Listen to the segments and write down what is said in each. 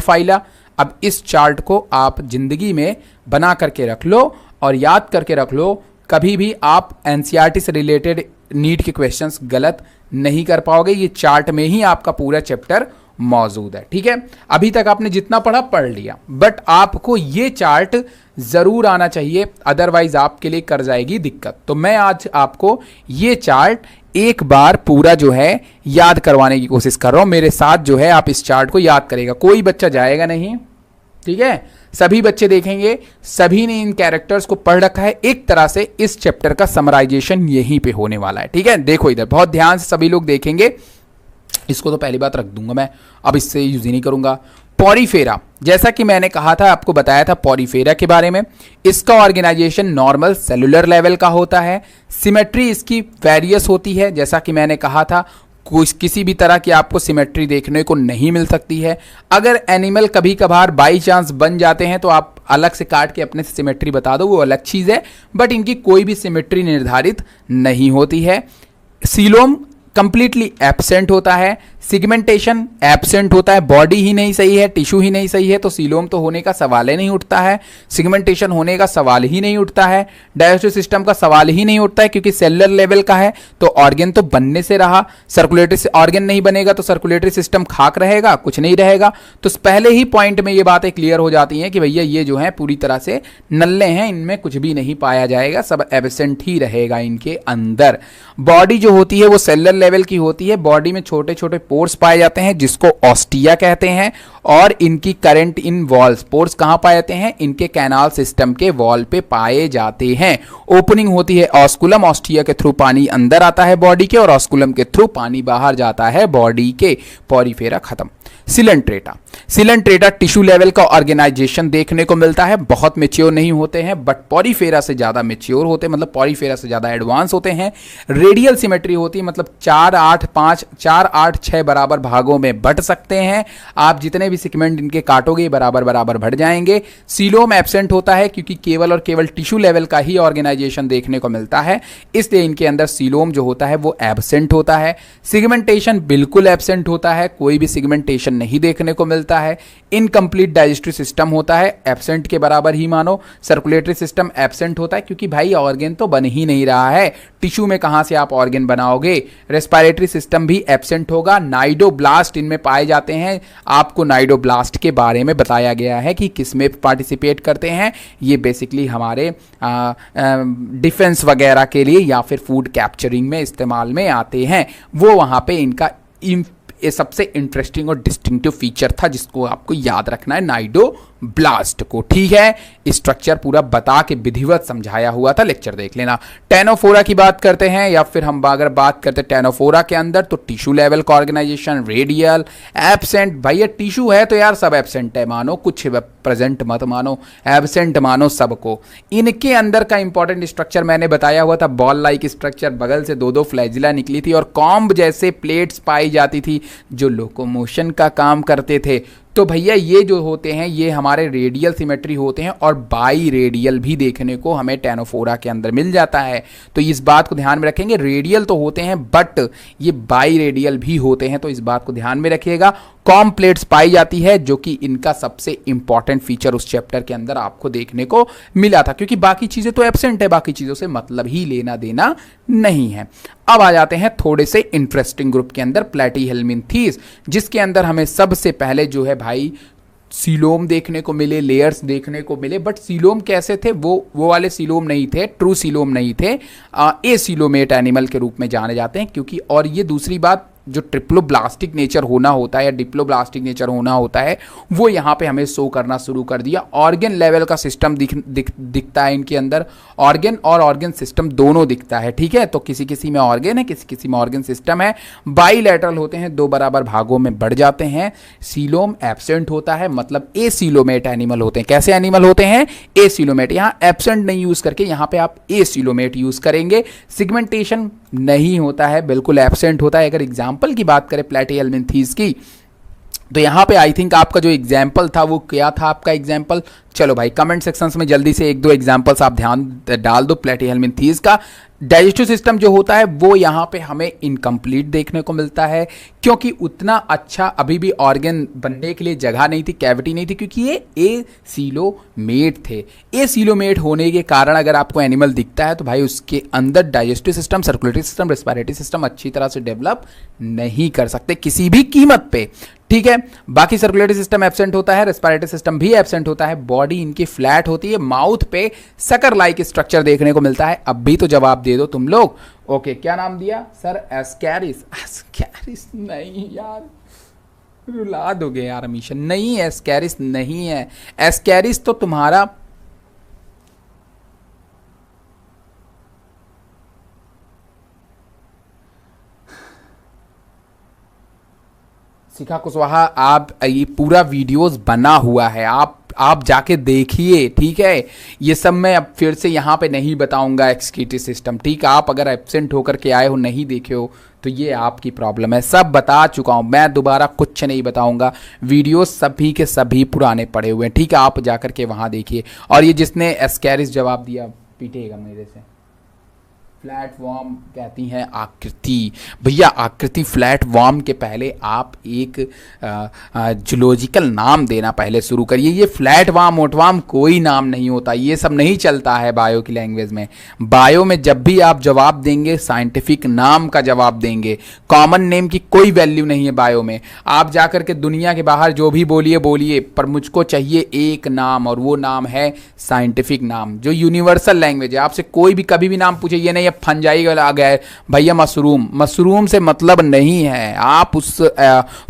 Phyla. अब इस chart को आप जिंदगी में बना करके रख लो और याद करके रख लो, कभी भी आप एनसीईआरटी से रिलेटेड नीट के क्वेश्चंस गलत नहीं कर पाओगे। ये चार्ट में ही आपका पूरा चैप्टर मौजूद है, ठीक है। अभी तक आपने जितना पढ़ा पढ़ लिया, बट आपको ये चार्ट जरूर आना चाहिए, अदरवाइज आपके लिए कर जाएगी दिक्कत। तो मैं आज आपको ये चार्ट एक बार पूरा जो है याद करवाने की कोशिश कर रहा हूं। मेरे साथ जो है आप इस चार्ट को याद करेगा, कोई बच्चा जाएगा नहीं, ठीक है। सभी बच्चे देखेंगे, सभी ने इन कैरेक्टर्स को पढ़ रखा है। एक तरह से इस चैप्टर का समराइजेशन यहीं पे होने वाला है, ठीक है। देखो इधर बहुत ध्यान से सभी लोग देखेंगे। इसको तो पहली बात रख दूंगा मैं, अब इससे यूज ही नहीं करूंगा। पॉरीफेरा, जैसा कि मैंने कहा था, आपको बताया था पॉरीफेरा के बारे में। इसका ऑर्गेनाइजेशन नॉर्मल सेलुलर लेवल का होता है। सिमेट्री इसकी वेरियस होती है, जैसा कि मैंने कहा था किसी भी तरह की आपको सिमेट्री देखने को नहीं मिल सकती है। अगर एनिमल कभी कभार बाई चांस बन जाते हैं तो आप अलग से काट के अपने सिमेट्री बता दो, वो अलग चीज़ है, बट इनकी कोई भी सिमेट्री निर्धारित नहीं होती है। सीलोम कंप्लीटली एब्सेंट होता है। सिगमेंटेशन एब्सेंट होता है, बॉडी ही नहीं सही है, टिश्यू ही नहीं सही है, तो सीलोम तो होने का सवाल ही नहीं उठता है। सिगमेंटेशन होने का सवाल ही नहीं उठता है। डाइजेस्टिव सिस्टम का सवाल ही नहीं उठता है, क्योंकि सेलुलर लेवल का है, तो ऑर्गन तो बनने से रहा। सर्कुलेटरी ऑर्गन नहीं बनेगा तो सर्कुलेटरी सिस्टम खाक रहेगा, कुछ नहीं रहेगा। तो पहले ही पॉइंट में ये बातें क्लियर हो जाती हैं कि भैया ये जो है पूरी तरह से नल्ले हैं, इनमें कुछ भी नहीं पाया जाएगा, सब एब्सेंट ही रहेगा इनके अंदर। बॉडी जो होती है वो सेलुलर लेवल की होती है। बॉडी में छोटे छोटे पोर्स पाए जाते हैं जिसको ऑस्टिया कहते हैं, और इनकी करंट इन वॉल्स। पोर्स कहां पाए जाते हैं? इनके कैनाल सिस्टम के वॉल पे पाए जाते हैं। ओपनिंग होती है ऑस्कुलम, ऑस्टिया के थ्रू पानी अंदर आता है बॉडी के, और ऑस्कुलम के थ्रू पानी बाहर जाता है बॉडी के। पॉरीफेरा खत्म। सिलेंट्रेटा, सिलेंट्रेटा टिश्यू लेवल का ऑर्गेनाइजेशन देखने को मिलता है। बहुत मेच्योर नहीं होते हैं, बट पॉरीफेरा से ज्यादा मेच्योर होते हैं, मतलब पॉरीफेरा से ज्यादा एडवांस होते हैं। रेडियल सिमेट्री होती है, मतलब 4, 8, 5, 4, 8, 6 बराबर भागों में बंट सकते हैं। आप जितने भी सेगमेंट इनके काटोगे बराबर बराबर बढ़ जाएंगे। सीलोम एब्सेंट होता है, क्योंकि केवल और केवल टिश्यू लेवल का ही ऑर्गेनाइजेशन देखने को मिलता है, इसलिए इनके अंदर सीलोम जो होता है वो एब्सेंट होता है। सिगमेंटेशन बिल्कुल एब्सेंट होता है, कोई भी सिगमेंटेशन नहीं देखने को मिलता है। इनकम्प्लीट डाइजेस्टिव सिस्टम होता है, एब्सेंट के बराबर ही मानो। सर्कुलेटरी सिस्टम एब्सेंट होता है, क्योंकि भाई ऑर्गन तो बन ही नहीं रहा है, टिश्यू में कहां से आप ऑर्गन बनाओगे। रेस्पिरेटरी सिस्टम भी एब्सेंट होगा। नाइडोब्लास्ट इनमें पाए जाते हैं। आपको नाइडोब्लास्ट के बारे में बताया गया है कि किसमें पार्टिसिपेट करते हैं। ये बेसिकली हमारे डिफेंस वगैरह के लिए या फिर फूड कैप्चरिंग में इस्तेमाल में आते हैं। वो वहां पे इनका ये सबसे इंटरेस्टिंग और डिस्टिंक्टिव फीचर था, जिसको आपको याद रखना है, नाइडोब्लास्ट को, ठीक है। स्ट्रक्चर पूरा बता के विधिवत समझाया हुआ था, लेक्चर देख लेना। टेनोफोरा की बात करते हैं, या फिर हम अगर बात करते हैं टेनोफोरा के अंदर, तो टिश्यू लेवल का ऑर्गेनाइजेशन रेडियल एब्सेंट। भैया टिश्यू है तो यार सब एब्सेंट है, मानो कुछ प्रेजेंट मत मानो, एब्सेंट मानो सबको। इनके अंदर का इंपॉर्टेंट स्ट्रक्चर मैंने बताया हुआ था, बॉल लाइक स्ट्रक्चर, बगल से 2-2 फ्लैजिला निकली थी, और कॉम्ब जैसे प्लेट्स पाई जाती थी जो लोकोमोशन का काम करते थे। तो भैया ये जो होते हैं ये हमारे रेडियल सिमेट्री होते हैं, और बाई रेडियल भी देखने को हमें टेनोफोरा के अंदर मिल जाता है। तो इस बात को ध्यान में रखेंगे, रेडियल तो होते हैं बट ये बाई रेडियल भी होते हैं, तो इस बात को ध्यान में रखिएगा। कॉम प्लेट्स पाई जाती है, जो कि इनका सबसे इंपॉर्टेंट फीचर उस चैप्टर के अंदर आपको देखने को मिला था, क्योंकि बाकी चीजें तो एब्सेंट है, बाकी चीजों से मतलब ही लेना देना नहीं है। अब आ जाते हैं थोड़े से इंटरेस्टिंग ग्रुप के अंदर, प्लेटीहेल्मिन्थीज, जिसके अंदर हमें सबसे पहले जो है भाई सीलोम देखने को मिले, लेयर्स देखने को मिले। बट सीलोम कैसे थे? वो वाले सीलोम नहीं थे, ट्रू सीलोम नहीं थे, ए सीलोमेट एनिमल के रूप में जाने जाते हैं। क्योंकि और ये दूसरी बात, जो ट्रिप्लोब्लास्टिक नेचर होना होता है या डिप्लोब्लास्टिक नेचर होना होता है, वो यहाँ पे हमें शो करना शुरू कर दिया। ऑर्गन लेवल का सिस्टम दिखता है इनके अंदर, ऑर्गन और ऑर्गन सिस्टम दोनों दिखता है, ठीक है। तो किसी किसी में ऑर्गन है, किसी किसी में ऑर्गन सिस्टम है। बाईलैटरल होते हैं, 2 बराबर भागों में बढ़ जाते हैं। सीलोम एब्सेंट होता है, मतलब ए सीलोमेट एनिमल होते हैं। कैसे एनिमल होते हैं? ए सीलोमेट। यहाँ एब्सेंट नहीं यूज करके यहाँ पे आप ए सीलोमेट यूज करेंगे। सिगमेंटेशन नहीं होता है, बिल्कुल एब्सेंट होता है। अगर एग्जाम्पल की बात करें प्लेटीहेल्मिन्थीज की, तो यहाँ पे आई थिंक आपका जो एग्जाम्पल था वो क्या था आपका एग्जाम्पल? चलो भाई कमेंट सेक्शंस में जल्दी से 1-2 एग्जाम्पल्स आप ध्यान डाल दो प्लेटीहेल्मिन्थीज का। डाइजेस्टिव सिस्टम जो होता है वो यहाँ पे हमें इनकम्प्लीट देखने को मिलता है, क्योंकि उतना अच्छा अभी भी ऑर्गन बनने के लिए जगह नहीं थी, कैविटी नहीं थी, क्योंकि ये एसीलोमेट थे। एसीलोमेट होने के कारण अगर आपको एनिमल दिखता है तो भाई उसके अंदर digestive system, circulatory system, respiratory system अच्छी तरह से डेवलप नहीं कर सकते किसी भी कीमत पे, ठीक है। बाकी सर्कुलेटरी सिस्टम एब्सेंट होता है, रेस्पिरेटरी सिस्टम भी एब्सेंट होता है, बॉडी इनकी फ्लैट होती है, माउथ पे सकर लाइक स्ट्रक्चर देखने को मिलता है। अब भी तो जवाब दे दो तुम लोग। ओके, क्या नाम दिया सर? एस्कैरिस। एस्कैरिस नहीं यार, रुला दोगे यार मिशन। नहीं, एस्कैरिस नहीं है। एस्कैरिस तो तुम्हारा शिखा कुशवाहा, आप ये पूरा वीडियोस बना हुआ है, आप जाके देखिए, ठीक है। ये सब मैं अब फिर से यहाँ पे नहीं बताऊंगा एक्सक्रीटरी सिस्टम, ठीक है। आप अगर एब्सेंट होकर के आए हो, नहीं देखे हो, तो ये आपकी प्रॉब्लम है। सब बता चुका हूँ मैं, दोबारा कुछ नहीं बताऊंगा। वीडियो सभी के सभी पुराने पड़े हुए हैं, ठीक है। आप जाकर के वहाँ देखिए। और ये जिसने एस्कैरिस जवाब दिया पीटेगा मेरे से। फ्लैट वॉर्म कहती हैं आकृति। भैया आकृति फ्लैट वॉर्म के पहले आप एक जूलॉजिकल नाम देना पहले शुरू करिए। ये फ्लैट वॉर्म मोटवार्म कोई नाम नहीं होता, ये सब नहीं चलता है बायो की लैंग्वेज में। बायो में जब भी आप जवाब देंगे साइंटिफिक नाम का जवाब देंगे, कॉमन नेम की कोई वैल्यू नहीं है बायो में। आप जाकर के दुनिया के बाहर जो भी बोलिए बोलिए, पर मुझको चाहिए एक नाम, और वो नाम है साइंटिफिक नाम, जो यूनिवर्सल लैंग्वेज है। आपसे कोई भी कभी भी नाम पूछे, ये नहीं फंजाई आ गया भैया मशरूम, मशरूम से मतलब नहीं है। आप उस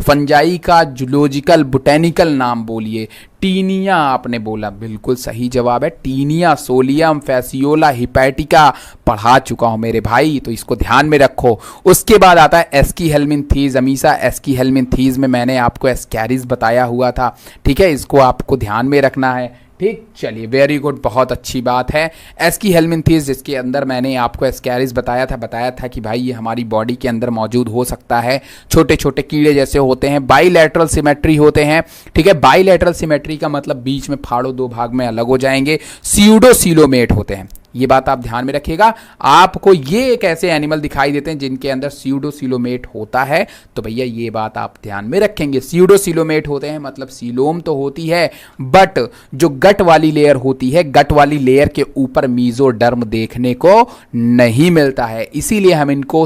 फंजाई का जूलॉजिकल बोटेनिकल नाम बोलिए। टीनिया आपने बोला, बिल्कुल सही जवाब है। टीनिया, सोलियम, फैसियोला, हिपैटिका पढ़ा चुका हूं मेरे भाई, तो इसको ध्यान में रखो। उसके बाद आता है एस्कीहेलमिन्थीज, अमीसा एस्कीहेलमिन्थीज में मैंने आपको एस्कैरिस बताया हुआ था, ठीक है। इसको आपको ध्यान में रखना है, ठीक। चलिए, वेरी गुड, बहुत अच्छी बात है। एस्कीहेलमिन्थीज जिसके अंदर मैंने आपको एस्कैरिस बताया था कि भाई ये हमारी बॉडी के अंदर मौजूद हो सकता है। छोटे छोटे कीड़े जैसे होते हैं, बाईलैटरल सिमेट्री होते हैं, ठीक है। बाईलैटरल सिमेट्री का मतलब बीच में फाड़ो, दो भाग में अलग हो जाएंगे। स्यूडोसीलोमेट होते हैं, ये बात आप ध्यान में रखिएगा। आपको ये एक ऐसे एनिमल दिखाई देते हैं जिनके अंदर स्यूडोसीलोमेट होता है, तो भैया ये बात आप ध्यान में रखेंगे। स्यूडोसीलोमेट होते हैं मतलब सीलोम तो होती है, बट जो गट वाली लेयर होती है, गट वाली लेयर के ऊपर मीजोडर्म देखने को नहीं मिलता है, इसीलिए हम इनको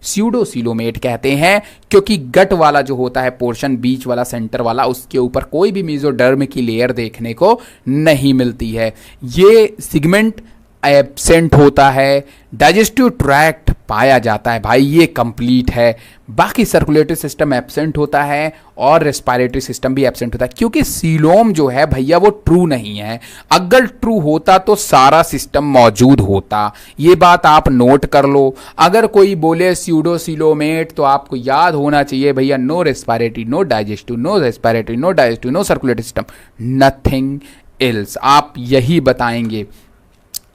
स्यूडोसीलोमेट कहते हैं, क्योंकि गट वाला जो होता है पोर्शन, बीच वाला, सेंटर वाला, उसके ऊपर कोई भी मीजोडर्म की लेयर देखने को नहीं मिलती है। ये सिगमेंट एब्सेंट होता है, डाइजेस्टिव ट्रैक्ट पाया जाता है, भाई ये कंप्लीट है। बाकी सर्कुलेटरी सिस्टम एब्सेंट होता है और रेस्पिरेटरी सिस्टम भी एब्सेंट होता है, क्योंकि सीलोम जो है भैया वो ट्रू नहीं है। अगर ट्रू होता तो सारा सिस्टम मौजूद होता, ये बात आप नोट कर लो। अगर कोई बोले स्यूडोसीलोमेट तो आपको याद होना चाहिए भैया, no respiratory, no digestive, no respiratory, no digestive, no circulatory system, nothing else. आप यही बताएंगे।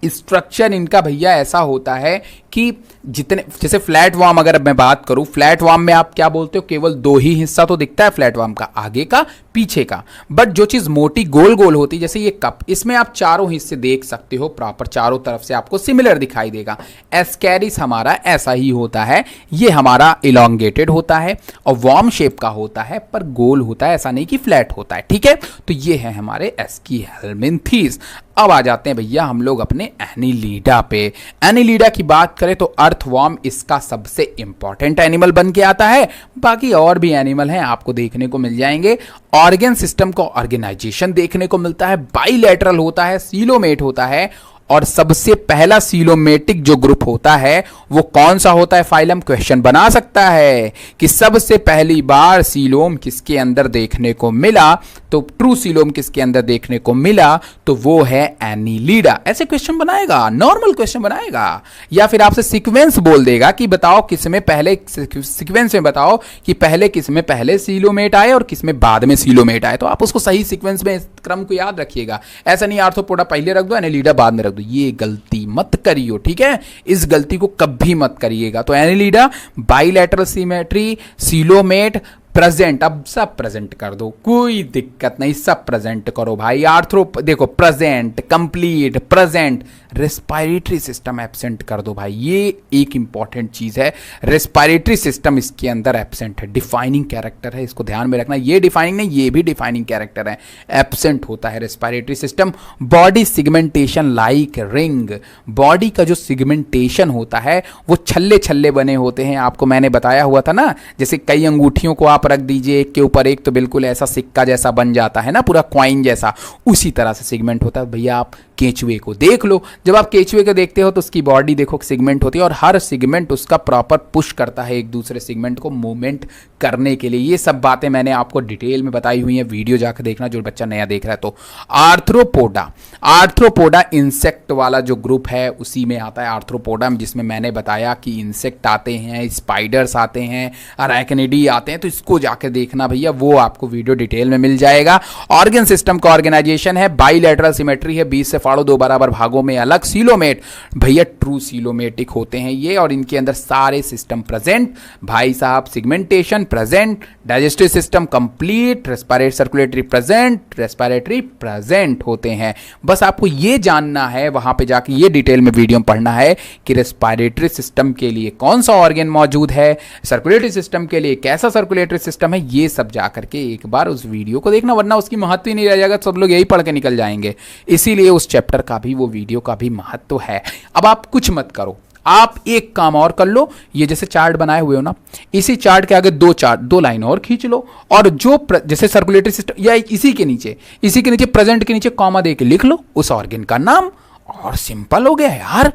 स्ट्रक्चर इनका भैया ऐसा होता है कि जितने, जैसे फ्लैट वार्म अगर मैं बात करूं, फ्लैट वार्म में आप क्या बोलते हो, केवल दो ही हिस्सा तो दिखता है फ्लैट वार्म का, आगे का, पीछे का। बट जो चीज मोटी गोल गोल होती है, जैसे ये कप, इसमें आप चारों हिस्से देख सकते हो प्रॉपर, चारों तरफ से आपको सिमिलर दिखाई देगा। एस्कैरिस हमारा ऐसा ही होता है, ये हमारा इलोंगेटेड होता है और वार्म शेप का होता है, पर गोल होता है, ऐसा नहीं कि फ्लैट होता है, ठीक है। तो ये है हमारे एस्कीहेलमिन्थीज। अब आ जाते हैं भैया हम लोग अपने एनीलिडा पे। एनीलिडा की बात करें तो अर्थवॉर्म इसका सबसे इंपॉर्टेंट एनिमल बन के आता है। बाकी और भी एनिमल हैं आपको देखने को मिल जाएंगे। ऑर्गन सिस्टम का ऑर्गेनाइजेशन देखने को मिलता है, बाइलैटरल होता है, सीलोमेट होता है, और सबसे पहला सीलोमेटिक जो ग्रुप होता है वो कौन सा होता है? फाइलम क्वेश्चन बना सकता है कि सबसे पहली बार सीलोम किसके अंदर देखने को मिला, तो ट्रू सीलोम किसके अंदर देखने को मिला, तो वो है एनीलिडा। ऐसे क्वेश्चन बनाएगा, नॉर्मल क्वेश्चन बनाएगा, या फिर आपसे सीक्वेंस बोल देगा कि बताओ किसमें पहले, सीक्वेंस में बताओ कि पहले किसमें पहले सीलोमेट आए और किसमें बाद में सीलोमेट आए, तो आप उसको सही सीक्वेंस में क्रम को याद रखिएगा। ऐसा नहीं आर्थ्रोपोडा पहले रख दो, एनीलिडा बाद में रख दो, ये गलती मत करियो, ठीक है। इस गलती को कभी मत करिएगा। तो Annelida, bilateral symmetry, coelomate, present, अब सब प्रेजेंट कर दो, कोई दिक्कत नहीं, सब प्रेजेंट करो भाई। आर्थ्रो देखो, present, complete, present, respiratory system absent कर दो भाई, ये एक इंपॉर्टेंट चीज है। रेस्पिरेटरी सिस्टम इसके अंदर एब्सेंट है, डिफाइनिंग कैरेक्टर है, इसको ध्यान में रखना। ये डिफाइनिंग नहीं, ये भी डिफाइनिंग कैरेक्टर है, एब्सेंट होता है respiratory system. Body segmentation like ring, body का जो सिगमेंटेशन होता है वो छल्ले छल्ले बने होते हैं, आपको मैंने बताया हुआ था ना, जैसे कई अंगूठियों को आप रख दीजिए एक के ऊपर एक तो बिल्कुल ऐसा सिक्का जैसा बन जाता है ना, पूरा कॉइन जैसा, उसी तरह से सिगमेंट होता है। भैया आप केचुए को देख लो, जब आप केचुए को देखते हो तो उसकी बॉडी देखो सिगमेंट होती है और हर सिगमेंट उसका प्रॉपर पुश करता है एक दूसरे सिगमेंट को मूवमेंट करने के लिए। ये सब बातें मैंने आपको डिटेल में बताई हुई हैं, वीडियो जाकर देखना जो बच्चा नया देख रहा है तो। आर्थ्रोपोडा, आर्थ्रोपोडा इंसेक्ट वाला जो ग्रुप है उसी में आता है आर्थ्रोपोडा, जिसमें मैंने बताया कि इंसेक्ट आते हैं, स्पाइडर्स आते हैं, अराइकनिडी आते हैं, तो इसको जाकर देखना भैया, वो आपको वीडियो डिटेल में मिल जाएगा। ऑर्गन सिस्टम का ऑर्गेनाइजेशन है, बाइलेटरल सिमेट्री है, 20 से फाड़ो 2 बराबर भागों में अलग। सीलोमेट भैया ट्रू सीलोमेटिक होते हैं ये, और इनके अंदर सारे सिस्टम प्रेजेंट भाई साहब। Segmentation present, digestive system complete, respiratory circulatory present, respiratory present होते हैं। बस आपको ये जानना है, वहां पे जाके ये डिटेल में वीडियो में पढ़ना है कि रेस्पिरेटरी सिस्टम के लिए कौन सा ऑर्गन मौजूद है, सर्कुलेटरी सिस्टम के लिए कैसा सर्कुलेटरी सिस्टम है, ये सब जाकर के एक बार उस वीडियो को देखना, वरना उसकी महत्व ही नहीं रह जाएगा, सब लोग यही पढ़ के निकल जाएंगे। इसीलिए उस चैप्टर का भी, वो वीडियो का भी महत्व है। अब आप कुछ मत करो, आप एक काम और कर लो, ये जैसे चार्ट बनाए हुए हो ना, इसी चार्ट के आगे दो लाइन और खींच लो, और जो जैसे सर्कुलेटरी सिस्टम या इसी के नीचे प्रेजेंट के नीचे कॉमा दे के लिख लो उस ऑर्गन का नाम, और सिंपल हो गया यार,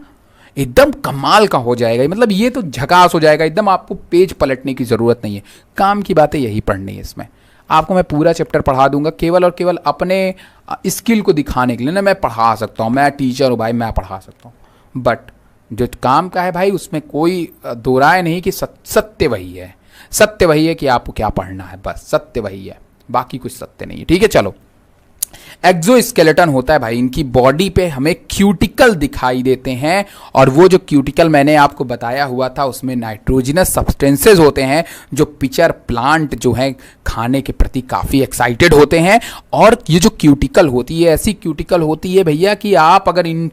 एकदम कमाल का हो जाएगा। मतलब ये तो झकास हो जाएगा एकदम, आपको पेज पलटने की जरूरत नहीं है, काम की बातें यही पढ़नी है इसमें। आपको मैं पूरा चैप्टर पढ़ा दूंगा, केवल और केवल अपने स्किल को दिखाने के लिए ना। मैं पढ़ा सकता हूँ, मैं टीचर हूँ भाई, मैं पढ़ा सकता हूँ, बट जो काम का है भाई उसमें कोई दो राय नहीं कि सत्य वही है, सत्य वही है कि आपको क्या पढ़ना है, बस सत्य वही है, बाकी कुछ सत्य नहीं है। ठीक है, चलो। एक्सोस्केलेटन होता है भाई, इनकी बॉडी पे हमें क्यूटिकल दिखाई देते हैं, और वो जो क्यूटिकल मैंने आपको बताया हुआ था उसमें नाइट्रोजनस सब्सटेंसेस होते हैं, जो पिचर प्लांट जो है खाने के प्रति काफ़ी एक्साइटेड होते हैं। और ये जो क्यूटिकल होती है, ऐसी क्यूटिकल होती है भैया कि आप अगर इन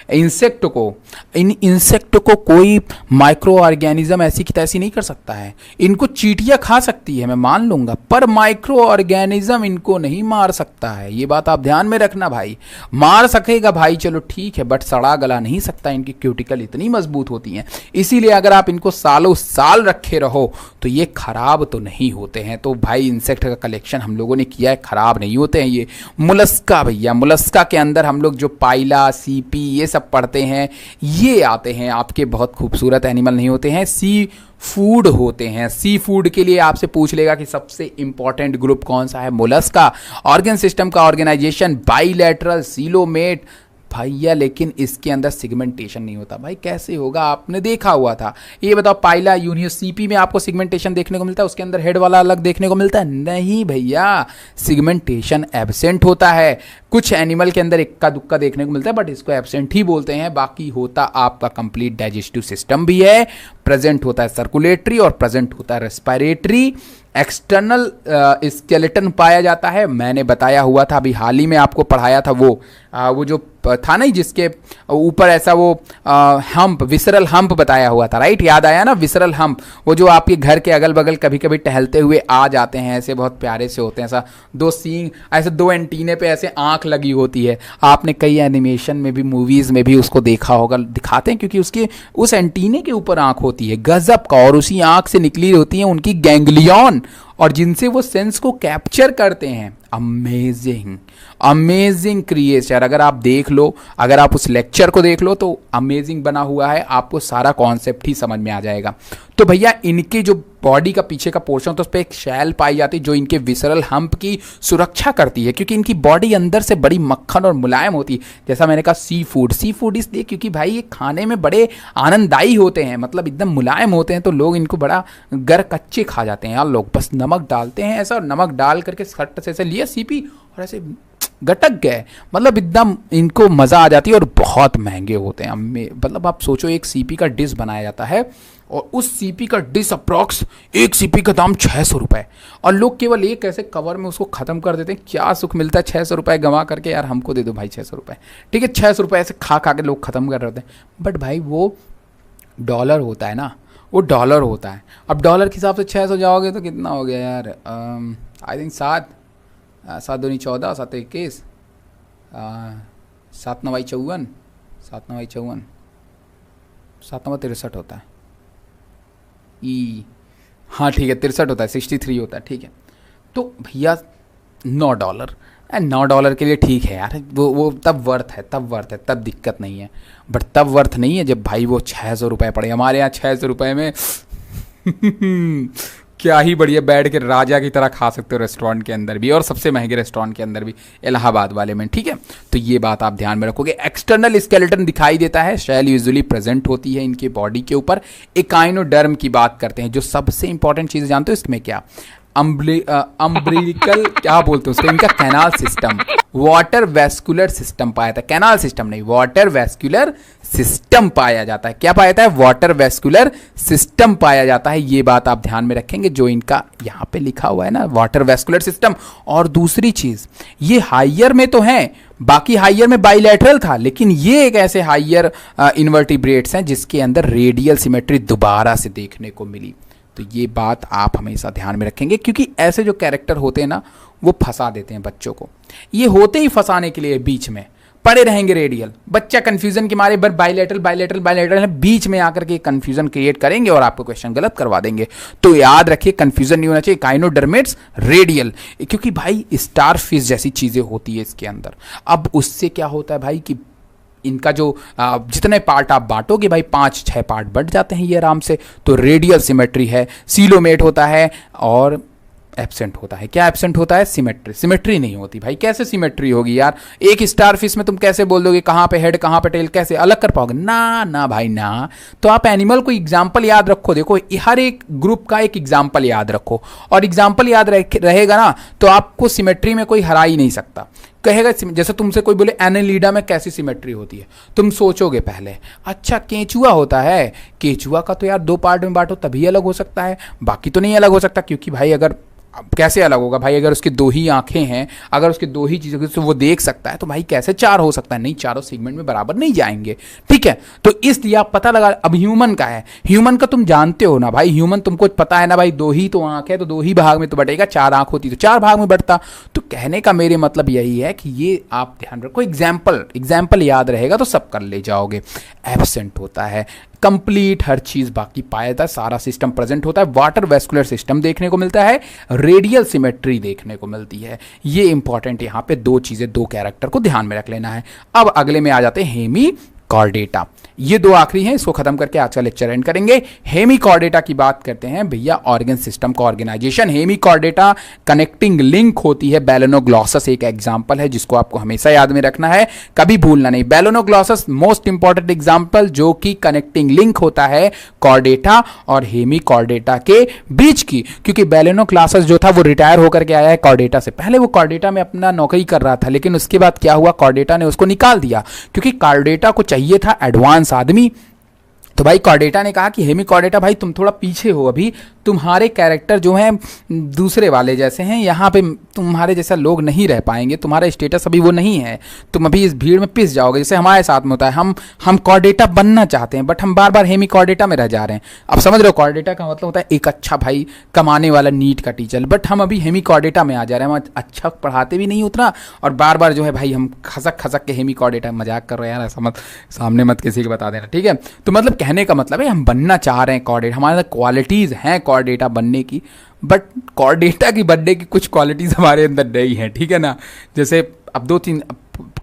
इंसेक्ट को कोई माइक्रो ऑर्गेनिज्म ऐसी की तैसी नहीं कर सकता है। इनको चींटियां खा सकती है मैं मान लूंगा, पर माइक्रो ऑर्गेनिज्म इनको नहीं मार सकता है, ये बात आप ध्यान में रखना भाई। मार सकेगा भाई चलो ठीक है, बट सड़ा गला नहीं सकता, इनकी क्यूटिकल इतनी मजबूत होती हैं। इसीलिए अगर आप इनको सालों साल रखे रहो तो ये खराब तो नहीं होते हैं। तो भाई इंसेक्ट का कलेक्शन हम लोगों ने किया है, खराब नहीं होते हैं ये। मुलस्का भैया, मुलस्का के अंदर हम लोग जो पाइला, सीपी ये सब पढ़ते हैं, ये आते हैं आपके, बहुत खूबसूरत एनिमल नहीं होते हैं, सी फूड होते हैं। सी फूड के लिए आपसे पूछ लेगा कि सबसे इंपॉर्टेंट ग्रुप कौन सा है, मोलस्का। ऑर्गन सिस्टम का ऑर्गेनाइजेशन बाइलेटरल, सीलोमेट भैया, लेकिन इसके अंदर सिगमेंटेशन नहीं होता भाई, कैसे होगा, आपने देखा हुआ था। ये बताओ पाइला, यूनियो, सीपी में आपको सिगमेंटेशन देखने को मिलता है, उसके अंदर हेड वाला अलग देखने को मिलता है? नहीं भैया, सिगमेंटेशन एब्सेंट होता है। कुछ एनिमल के अंदर इक्का दुक्का देखने को मिलता है, बट इसको एब्सेंट ही बोलते हैं। बाकी होता आपका कंप्लीट डाइजेस्टिव सिस्टम भी है, प्रेजेंट होता है सर्कुलेटरी और प्रेजेंट होता है रेस्पिरेटरी। एक्सटर्नल स्केलेटन पाया जाता है, मैंने बताया हुआ था, अभी हाल ही में आपको पढ़ाया था, वो जो था नहीं जिसके ऊपर ऐसा वो हम्प, विसरल हम्प बताया हुआ था, राइट, याद आया ना, विसरल हम्प। वो जो आपके घर के अगल बगल कभी कभी टहलते हुए आ जाते हैं, ऐसे बहुत प्यारे से होते हैं, ऐसा दो सींग, ऐसे दो एंटीने पे ऐसे आंख लगी होती है। आपने कई एनिमेशन में भी, मूवीज में भी उसको देखा होगा, दिखाते हैं, क्योंकि उसके उस एंटीने के ऊपर आंख होती है गजब का, और उसी आंख से निकली होती है उनकी गैंग्लियन, और जिनसे वो सेंस को कैप्चर करते हैं। अमेजिंग अमेजिंग क्रिएचर, अगर आप देख लो, अगर आप उस लेक्चर को देख लो तो अमेजिंग बना हुआ है, आपको सारा कॉन्सेप्ट ही समझ में आ जाएगा। तो भैया इनके जो बॉडी का पीछे का पोर्शन तो उस पर एक शैल पाई जाती है जो इनके विसरल हम्प की सुरक्षा करती है, क्योंकि इनकी बॉडी अंदर से बड़ी मक्खन और मुलायम होती है। जैसा मैंने कहा सी फूड इसलिए क्योंकि भाई ये खाने में बड़े आनंददायी होते हैं, मतलब एकदम मुलायम होते हैं, तो लोग इनको बड़ा गर कच्चे खा जाते हैं यार लोग, बस नमक डालते हैं ऐसा, और नमक डाल करके सट से ऐसे लिया सीपी और ऐसे गटक गए, मतलब एकदम इनको मज़ा आ जाती है, और बहुत महंगे होते हैं। मतलब आप सोचो एक सीपी का डिश बनाया जाता है और उस सीपी का डिश अप्रॉक्स एक सीपी का दाम 600 रुपये, और लोग केवल एक ऐसे कवर में उसको ख़त्म कर देते हैं। क्या सुख मिलता है 600 रुपये गंवा करके, यार हमको दे दो भाई 600 रुपये, ठीक है 600 रुपये ऐसे खा खा के लोग ख़त्म कर रहे होते हैं। बट भाई वो डॉलर होता है ना, वो डॉलर होता है। अब डॉलर के हिसाब से 600 जाओगे तो कितना हो गया यार, आई थिंक 7 दूनी 14, 7 21, 7 9 54, 7 9 54, 7 9 63 होता है हाँ ठीक है 63 होता है, 63 होता है, ठीक है। तो भैया $9 $9 के लिए ठीक है यार, वो तब वर्थ है, तब दिक्कत नहीं है। बट तब वर्थ नहीं है जब भाई वो 600 रुपये पड़े। हमारे यहाँ 600 रुपये में क्या ही बढ़िया बैठ के राजा की तरह खा सकते हो रेस्टोरेंट के अंदर भी, और सबसे महंगे रेस्टोरेंट के अंदर भी, इलाहाबाद वाले में, ठीक है। तो ये बात आप ध्यान में रखोगे। एक्सटर्नल स्केलेटन दिखाई देता है, शेल यूजुअली प्रेजेंट होती है इनके बॉडी के ऊपर। एकाइनोडर्म की बात करते हैं, जो सबसे इंपॉर्टेंट चीज़ जानते हो इसमें क्या, अम्ब्लिकल क्या बोलते हैं उसको, इनका canal system, water vascular system पाया था, कैनाल सिस्टम नहीं, वाटर वेस्कुलर सिस्टम पाया जाता है। क्या पाया जाता है, वाटर वेस्कुलर सिस्टम पाया जाता है। ये बात आप ध्यान में रखेंगे, जो इनका यहाँ पे लिखा हुआ है ना, वाटर वेस्कुलर सिस्टम। और दूसरी चीज, ये हाइयर में तो है, बाकी हाइयर में बाइलैटरल था, लेकिन ये एक ऐसे हाइयर इन्वर्टिब्रेट्स हैं जिसके अंदर रेडियल सिमेट्री दोबारा से देखने को मिली। तो ये बात आप हमेशा ध्यान में रखेंगे, क्योंकि ऐसे जो कैरेक्टर होते हैं ना, वो फंसा देते हैं बच्चों को। ये होते ही फंसाने के लिए बीच में पड़े रहेंगे रेडियल, बच्चा कंफ्यूजन के मारे बर बाइलैटरल बीच में आकर के कंफ्यूजन क्रिएट करेंगे और आपको क्वेश्चन गलत करवा देंगे। तो याद रखिए कंफ्यूजन नहीं होना चाहिए, काइनोडर्मेट्स रेडियल, क्योंकि भाई स्टार फिश जैसी चीजें होती है इसके अंदर। अब उससे क्या होता है भाई कि इनका जो जितने पार्ट आप बांटोगे भाई 5-6 पार्ट बट जाते हैं ये आराम से। तो रेडियल सिमेट्री है, सीलोमेट होता है और एब्सेंट होता है। क्या एब्सेंट होता है, सिमेट्री नहीं होती भाई। कैसे सिमेट्री होगी यार, एक स्टार फिश में तुम कैसे बोल दोगे कहाँ पे हेड कहाँ पे टेल, कैसे अलग कर पाओगे, ना भाई ना। तो आप एनिमल को एग्जाम्पल याद रखो, देखो हर एक ग्रुप का एक एग्जाम्पल याद रखो, और एग्जाम्पल याद रहेगा ना तो आपको सिमेट्री में कोई हरा ही नहीं सकता। कहेगा जैसे तुमसे कोई बोले एनेलिडा में कैसी सिमेट्री होती है, तुम सोचोगे पहले अच्छा केंचुआ होता है, केंचुआ का तो यार 2 पार्ट में बांटो तभी अलग हो सकता है, बाकी तो नहीं अलग हो सकता। क्योंकि भाई अगर कैसे अलग होगा भाई, अगर उसकी 2 ही आंखें हैं, अगर उसकी 2 ही चीज़ों से वो देख सकता है, तो भाई कैसे 4 हो सकता है, नहीं चारों सेगमेंट में बराबर नहीं जाएंगे, ठीक है। तो इसलिए आप पता लगा। अब ह्यूमन का है, ह्यूमन का तुम जानते हो ना भाई, ह्यूमन तुमको पता है ना भाई, 2 ही तो आंख है तो 2 ही भाग में तो बटेगा, 4 आंख होती तो 4 भाग में बढ़ता। तो कहने का मेरे मतलब यही है कि ये आप ध्यान रखो, एग्जाम्पल याद रहेगा तो सब कर ले जाओगे। एब्सेंट होता है कंप्लीट हर चीज बाकी पाया जाता है, सारा सिस्टम प्रेजेंट होता है, वाटर वेस्कुलर सिस्टम देखने को मिलता है, रेडियल सिमेट्री देखने को मिलती है। ये इंपॉर्टेंट यहां पे 2 चीजें, 2 कैरेक्टर को ध्यान में रख लेना है। अब अगले में आ जाते हैं हेमीकॉर्डेटा। ये 2 आखिरी हैं, इसको खत्म करके आज का लेक्चर एंड करेंगे। हेमीकॉर्डेटा की बात करते हैं भैया, ऑर्गन सिस्टम का ऑर्गेनाइजेशन। हेमीकॉर्डेटा कनेक्टिंग लिंक होती है, बेलेनोग्लॉसस एक एग्जांपल है जिसको आपको हमेशा याद में रखना है, कभी भूलना नहीं। बेलेनोग्लॉसस मोस्ट इंपॉर्टेंट एग्जांपल, जो कि कनेक्टिंग लिंक होता है कॉर्डेटा और हेमीकॉर्डेटा के बीच की। क्योंकि बेलेनोग्लॉसस जो था वो रिटायर होकर के आया है कॉर्डेटा से, पहले वो कॉर्डेटा में अपना नौकरी कर रहा था, लेकिन उसके बाद क्या हुआ, कॉर्डेटा ने उसको निकाल दिया, क्योंकि कॉर्डेटा को चाहिए था एडवांस आदमी। तो भाई कॉर्डेटा ने कहा कि हेमीकॉर्डेटा भाई तुम थोड़ा पीछे हो, अभी तुम्हारे कैरेक्टर जो हैं दूसरे वाले जैसे हैं, यहाँ पे तुम्हारे जैसा लोग नहीं रह पाएंगे, तुम्हारा स्टेटस अभी वो नहीं है, तुम अभी इस भीड़ में पिस जाओगे, जैसे हमारे साथ में होता है। हम कॉर्डेटा बनना चाहते हैं बट हम बार बार हेमीकॉर्डेटा में रह जा रहे हैं। अब समझ रहे हो, कॉर्डेटा का मतलब होता है एक अच्छा भाई कमाने वाला नीट का टीचर, बट हम अभी हेमीकॉर्डेटा में आ जा रहे हैं, हम अच्छा पढ़ाते भी नहीं उतना, और बार बार जो है भाई हम खसक के हेमीकॉर्डेटा, मजाक कर रहे हैं यार, ऐसा मत सामने मत किसी को बता देना, ठीक है। तो मतलब कहने का मतलब है हम बनना चाह रहे हैं कॉर्डेटा, हमारे क्वालिटीज़ हैं कॉर्डेटा बनने की, बट कॉर्डेटा की बनने की कुछ क्वालिटीज़ हमारे अंदर नहीं है, ठीक है ना। जैसे अब 2-3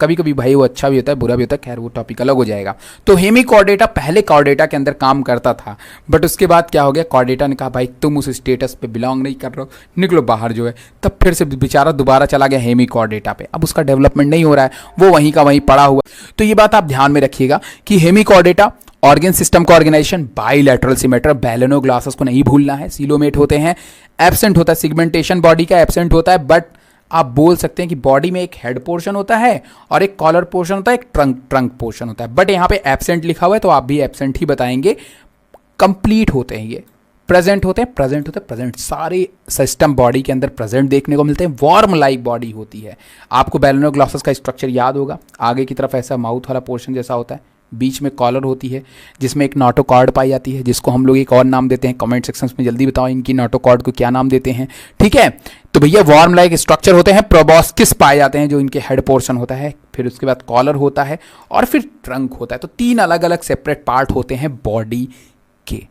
कभी कभी भाई वो अच्छा भी होता है बुरा भी होता है, खैर वो टॉपिक अलग हो जाएगा। तो हेमीकॉर्डेटा पहले कॉर्डेटा के अंदर काम करता था, बट उसके बाद क्या हो गया, कॉर्डेटा ने कहा भाई तुम उस स्टेटस पे बिलोंग नहीं कर रहे हो, निकलो बाहर जो है। तब फिर से बेचारा दोबारा चला गया हेमीकॉर्डेटा पे, अब उसका डेवलपमेंट नहीं हो रहा है, वो वहीं का वहीं पड़ा हुआ। तो ये बात आप ध्यान में रखिएगा कि हेमीकॉर्डेटा ऑर्गन सिस्टम का ऑर्गेनाइजेशन, बाइलैटरल सिमेट्री, बेलेनोग्लॉसस को नहीं भूलना है, सीलोमेट होते हैं, एब्सेंट होता है सिगमेंटेशन बॉडी का एब्सेंट होता है, बट आप बोल सकते हैं कि बॉडी में एक हेड पोर्शन होता है और एक कॉलर पोर्शन होता है, एक ट्रंक पोर्शन होता है, बट यहाँ पे एब्सेंट लिखा हुआ है तो आप भी एब्सेंट ही बताएंगे। कंप्लीट होते हैं, ये प्रेजेंट होते हैं, प्रेजेंट सारे सिस्टम बॉडी के अंदर प्रेजेंट देखने को मिलते हैं। वार्म लाइक बॉडी होती है। आपको बैलोनोग्लॉसस का स्ट्रक्चर याद होगा, आगे की तरफ ऐसा माउथ वाला पोर्शन जैसा होता है, बीच में कॉलर होती है जिसमें एक नोटोकॉर्ड पाई जाती है, जिसको हम लोग एक और नाम देते हैं। कमेंट सेक्शंस में जल्दी बताओ इनकी नोटोकॉर्ड को क्या नाम देते हैं, ठीक है। तो भैया वार्म लाइक स्ट्रक्चर होते हैं, प्रोबॉस्किस पाए जाते हैं जो इनके हेड पोर्शन होता है, फिर उसके बाद कॉलर होता है और फिर ट्रंक होता है। तो 3 अलग अलग सेपरेट पार्ट होते हैं बॉडी के।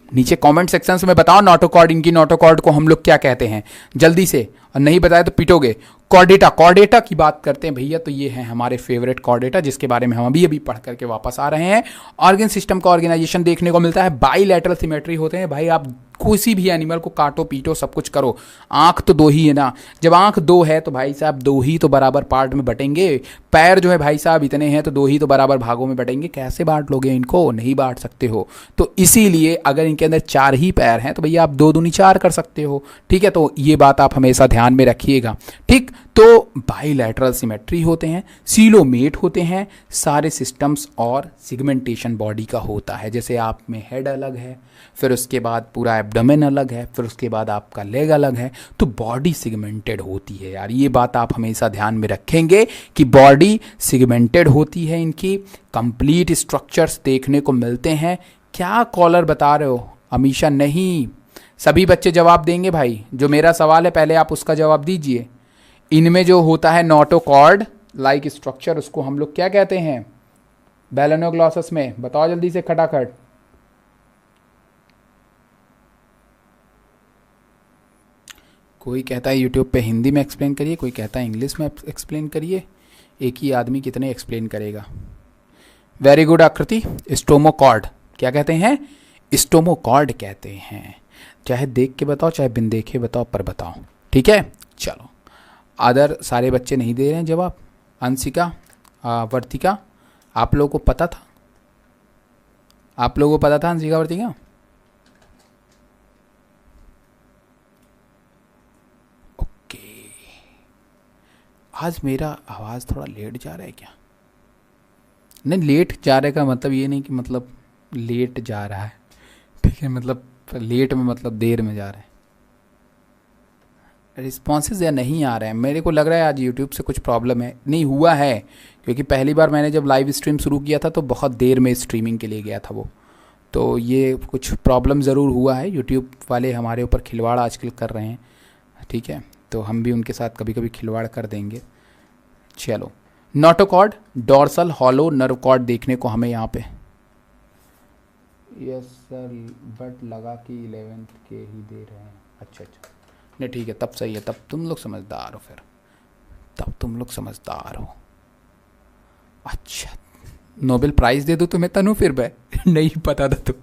नीचे कमेंट सेक्शंस में बताओ नोटोकॉर्ड, इनकी नोटोकॉर्ड को हम लोग क्या कहते हैं जल्दी से, और नहीं बताया तो पिटोगे। कॉर्डेटा की बात करते हैं भैया, तो ये है हमारे फेवरेट कॉर्डेटा, जिसके बारे में हम अभी पढ़ करके वापस आ रहे हैं। ऑर्गन सिस्टम का ऑर्गेनाइजेशन देखने को मिलता है, बाईलैटरल सिमेट्री होते हैं। भाई आप किसी भी एनिमल को काटो पीटो सब कुछ करो, आंख तो 2 ही है ना। जब आंख 2 है तो भाई साहब 2 ही तो बराबर पार्ट में बटेंगे। पैर जो है भाई साहब इतने हैं तो 2 ही तो बराबर भागों में बटेंगे। कैसे बांट लोगे इनको, नहीं बांट सकते हो। तो इसीलिए अगर इनके अंदर 4 ही पैर हैं तो भैया आप 2 दूनी 4 कर सकते हो, ठीक है। तो ये बात आप हमेशा ध्यान में रखिएगा, ठीक। तो बाईलैटरल सिमेट्री होते हैं, सीलोमेट होते हैं सारे सिस्टम्स, और सिगमेंटेशन बॉडी का होता है। जैसे आप में हेड अलग है, फिर उसके बाद पूरा एब्डोमेन अलग है, फिर उसके बाद आपका लेग अलग है, तो बॉडी सिगमेंटेड होती है यार। ये बात आप हमेशा ध्यान में रखेंगे कि बॉडी सिगमेंटेड होती है, इनकी कंप्लीट स्ट्रक्चर्स देखने को मिलते हैं। क्या कॉलर बता रहे हो अमीशा? नहीं, सभी बच्चे जवाब देंगे भाई। जो मेरा सवाल है पहले आप उसका जवाब दीजिए। इनमें जो होता है नोटोकॉर्ड लाइक स्ट्रक्चर, उसको हम लोग क्या कहते हैं बैलोनोग्लॉसस में? बताओ जल्दी से खटाखट। कोई कहता है यूट्यूब पे हिंदी में एक्सप्लेन करिए, कोई कहता है इंग्लिश में एक्सप्लेन करिए। एक ही आदमी कितने एक्सप्लेन करेगा। वेरी गुड आकृति। स्टोमोकॉर्ड क्या कहते हैं? स्टोमोकॉर्ड कहते हैं। चाहे देख के बताओ चाहे बिन देखे बताओ, पर बताओ, ठीक है। चलो, अदर सारे बच्चे नहीं दे रहे हैं जवाब। अंशिका, वर्तिका, आप लोगों को पता था? आप लोगों को पता था अंशिका, वर्तिका? ओके, आज मेरा आवाज़ थोड़ा लेट जा रहा है क्या? नहीं, लेट जा रहे का मतलब ये नहीं कि मतलब लेट जा रहा है, ठीक है, मतलब लेट में मतलब देर में जा रहा है। रिस्पॉन्सेज या नहीं आ रहे हैं, मेरे को लग रहा है आज यूट्यूब से कुछ प्रॉब्लम है। नहीं हुआ है, क्योंकि पहली बार मैंने जब लाइव स्ट्रीम शुरू किया था तो बहुत देर में स्ट्रीमिंग के लिए गया था वो, तो ये कुछ प्रॉब्लम ज़रूर हुआ है। यूट्यूब वाले हमारे ऊपर खिलवाड़ आजकल कर रहे हैं, ठीक है, तो हम भी उनके साथ कभी कभी खिलवाड़ कर देंगे। चलो, notochord dorsal hollow nerve cord देखने को हमें यहाँ पे, यस सर, बट लगा कि 11th के ही दे रहे हैं। अच्छा, नहीं ठीक है, तब सही है, तब तुम लोग समझदार हो, फिर तब तुम लोग समझदार हो। अच्छा, नोबेल प्राइज़ दे दो तुम्हें तनु, फिर भाई नहीं पता था तो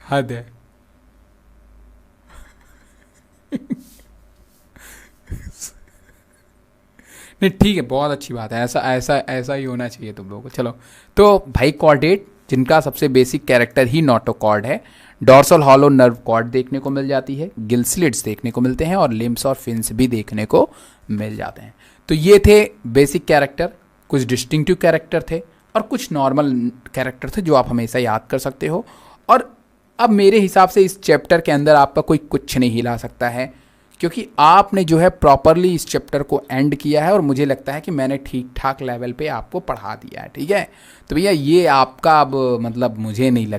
हद है। नहीं ठीक है, बहुत अच्छी बात है, ऐसा ऐसा ऐसा ही होना चाहिए तुम लोगों को। चलो, तो भाई कॉर्डेट जिनका सबसे बेसिक कैरेक्टर ही नोटोकॉर्ड है, डॉर्सल हॉलो नर्व कॉर्ड देखने को मिल जाती है, गिल स्लिट्स देखने को मिलते हैं, और लिम्स और फिन्स भी देखने को मिल जाते हैं। तो ये थे बेसिक कैरेक्टर, कुछ डिस्टिंक्टिव कैरेक्टर थे और कुछ नॉर्मल कैरेक्टर थे जो आप हमेशा याद कर सकते हो। और अब मेरे हिसाब से इस चैप्टर के अंदर आपका कोई कुछ नहीं हिला सकता है, क्योंकि आपने जो है प्रॉपरली इस चैप्टर को एंड किया है, और मुझे लगता है कि मैंने ठीक ठाक लेवल पे आपको पढ़ा दिया है, ठीक है। तो भैया ये आपका अब मतलब मुझे नहीं लगता